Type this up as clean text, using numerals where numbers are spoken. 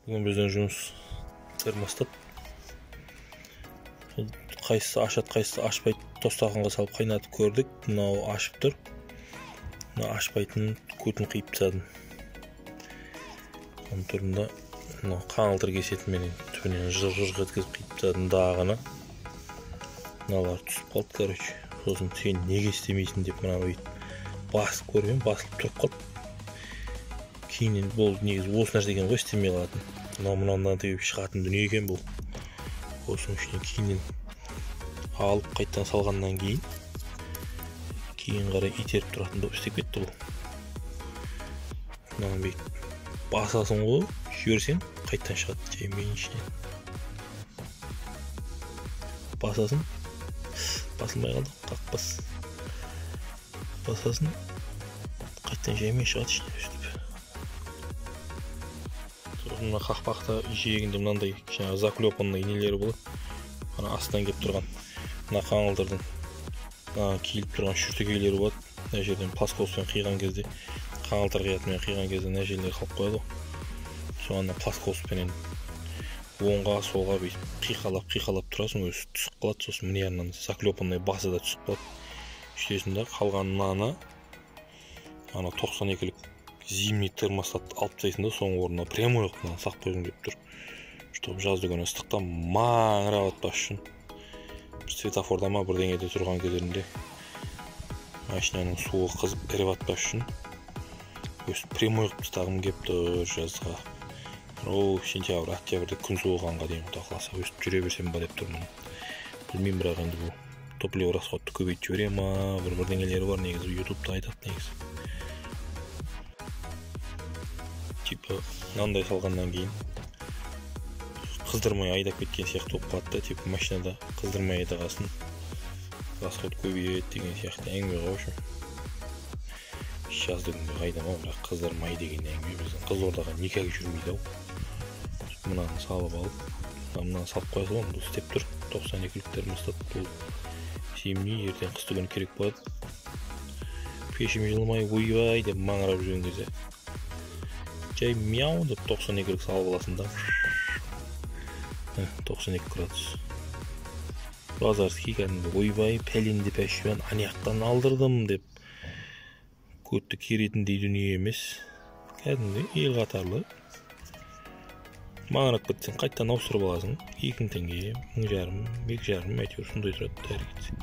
Бүгін біздің жұмыс термостат. Қайсысы ашады, қайсысы ашпайды. Тостақанға салып қайнатып көрдік. Мынау ашып тұр. Мына ашпайтын көтін қиып тастадым. Оның тұрында қаңылтыр кесетімен түбінен жыр-жыр еткізіп қиып тастадым дағыны. Мыналар түсіп қалды, короче. Сосын сен неге істемейсің деп мына басып көрген, басылып тұрып қалды. Кейіннен бұл негізі осы нәрсе екен ғой, істемей қалатын. Мынаудан тегіп шығатын дүние екен бұл. Осының ішіне кейіннен алып қайттан салғаннан кейін қарай итеріп тұратын болып істеп кетті бұл. Мынаны басасың ғой, жіберсең қайттан шығады жаймен ішінен. Басасың, басылмай қалды, қақпас. Басасын, қайттан жаймен шығады ішінен өстіп. Мына қақпақта жиегінде мынандай заклепанный нелері болады. Ана астынан келіп тұрған мына қаңылтырдың киіліп тұрған шүртекейлері болады. Мына жерден плоскостьпен қиған кезде, қаңылтыр қиятымен қиған кезде мына жерлер қалып қояды. Соған плоскостьпенен оңға солға қиқалап тұрасың, өзі түсіп қалады. Сосын мына жерінен заклепанный басы да түсіп қалады. Үстесінде қалған ана 92-лік зимний термостат алып тастайсың да, соның орнына прямой қылып сақ қойғың келіп тұр. Чтобы жазды күні ыстықтан маңырап атпас үшін. Бір светофорда ма бірдеңеде тұрған кездерінде машинаның суы қызып іріп атпас үшін өстіп прямой қылып тастағым келіп тұр жазға. Сентябрь, октябрьде күн суығанға дейін құда қаласа өстіп жүре берсем ба деп тұрмын. Білмеймін, бірақ енді бұл топливо расходты көбейтіп жібере ма, бірдеңелері бар негізі, ютубта айтады негізі. Типа мынандай салғаннан кейін қыздырмай айдап кеткен сияқты болып қалады да, типа машинада қыздырмай айдағасын расход көбейеді деген сияқты әңгіме ғой. Общем, жазды күнде айдама, бірақ қыздырмай деген әңгіме. Біздің Қызылордаға никак жүрмейді ау. Мынаны салып алып, мынаны салып қоя саламын, бұл істеп тұр. 92-лік термостат бұл зимний, ертең қысты күні керек болады. Пешім жылымай ойбай деп маңырап жүрген кезде жай мяу деп 92-лік салып аласың да. 92 градус. Базарский кәдімгі ойбай пәленді пәшпен анияқтан алдырдым деп көтті керетіндей дүние емес. Кәдімгі ел қатарлы. Маңырап кетсең қайттан ауыстырып аласың. 2000 теңге, 1500, 2500, әйтеуір сондай тұрады тәрі кетсе.